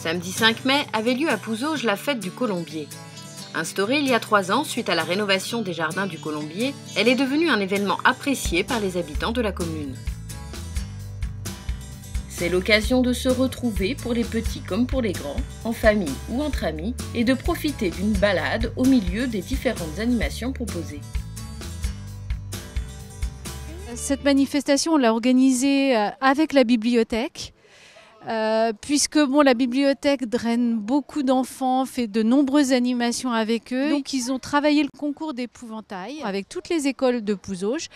samedi 5 mai avait lieu à Pouzauges la fête du Colombier. Instaurée il y a 3 ans suite à la rénovation des jardins du Colombier, elle est devenue un événement apprécié par les habitants de la commune. C'est l'occasion de se retrouver pour les petits comme pour les grands, en famille ou entre amis, et de profiter d'une balade au milieu des différentes animations proposées. Cette manifestation, on l'a organisée avec la bibliothèque, puisque la bibliothèque draine beaucoup d'enfants, fait de nombreuses animations avec eux. Donc ils ont travaillé le concours d'épouvantail avec toutes les écoles de Pouzauges,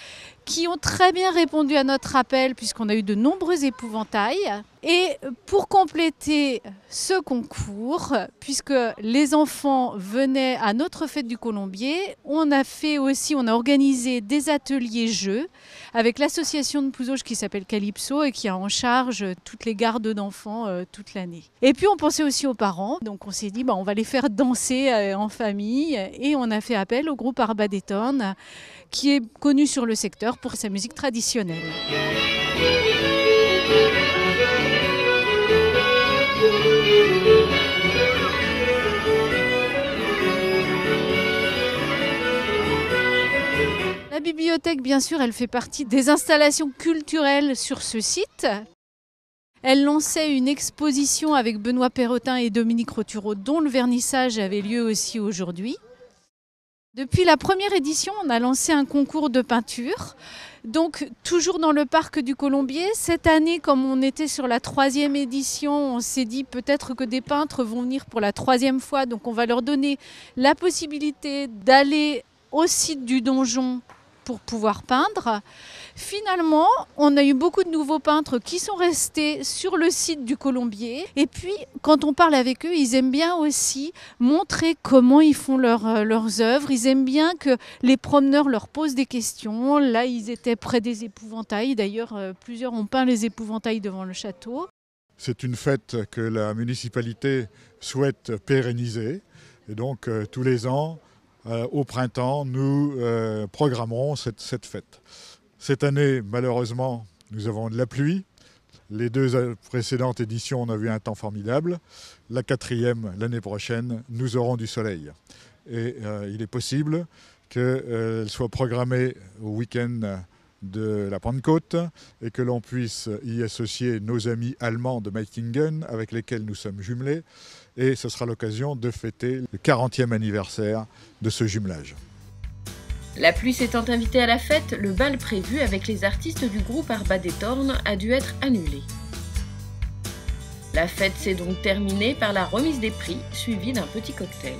qui ont très bien répondu à notre appel puisqu'on a eu de nombreux épouvantails. Et pour compléter ce concours, puisque les enfants venaient à notre fête du Colombier, on a organisé des ateliers jeux avec l'association de Pouzauges qui s'appelle Calypso et qui a en charge toutes les gardes d'enfants toute l'année. Et puis on pensait aussi aux parents, donc on s'est dit on va les faire danser en famille, et on a fait appel au groupe Arba des Tornes, qui est connu sur le secteur pour sa musique traditionnelle. La bibliothèque, bien sûr, elle fait partie des installations culturelles sur ce site. Elle lançait une exposition avec Benoît Perrotin et Dominique Rotureau, dont le vernissage avait lieu aussi aujourd'hui. Depuis la première édition, on a lancé un concours de peinture, donc toujours dans le parc du Colombier. Cette année, comme on était sur la 3e édition, on s'est dit peut-être que des peintres vont venir pour la 3e fois, donc on va leur donner la possibilité d'aller au site du donjon pour pouvoir peindre. Finalement, on a eu beaucoup de nouveaux peintres qui sont restés sur le site du Colombier. Et puis, quand on parle avec eux, ils aiment bien aussi montrer comment ils font leurs œuvres. Ils aiment bien que les promeneurs leur posent des questions. Là, ils étaient près des épouvantails. D'ailleurs, plusieurs ont peint les épouvantails devant le château. C'est une fête que la municipalité souhaite pérenniser. Et donc, tous les ans, au printemps, nous programmerons cette fête. Cette année, malheureusement, nous avons de la pluie. Les 2 précédentes éditions, on a vu un temps formidable. La 4e, l'année prochaine, nous aurons du soleil. Et il est possible qu'elle soit programmée au week-end de la Pentecôte et que l'on puisse y associer nos amis allemands de Meitingen avec lesquels nous sommes jumelés. Et ce sera l'occasion de fêter le 40e anniversaire de ce jumelage. La pluie s'étant invitée à la fête, le bal prévu avec les artistes du groupe Arba des Tornes a dû être annulé. La fête s'est donc terminée par la remise des prix, suivie d'un petit cocktail.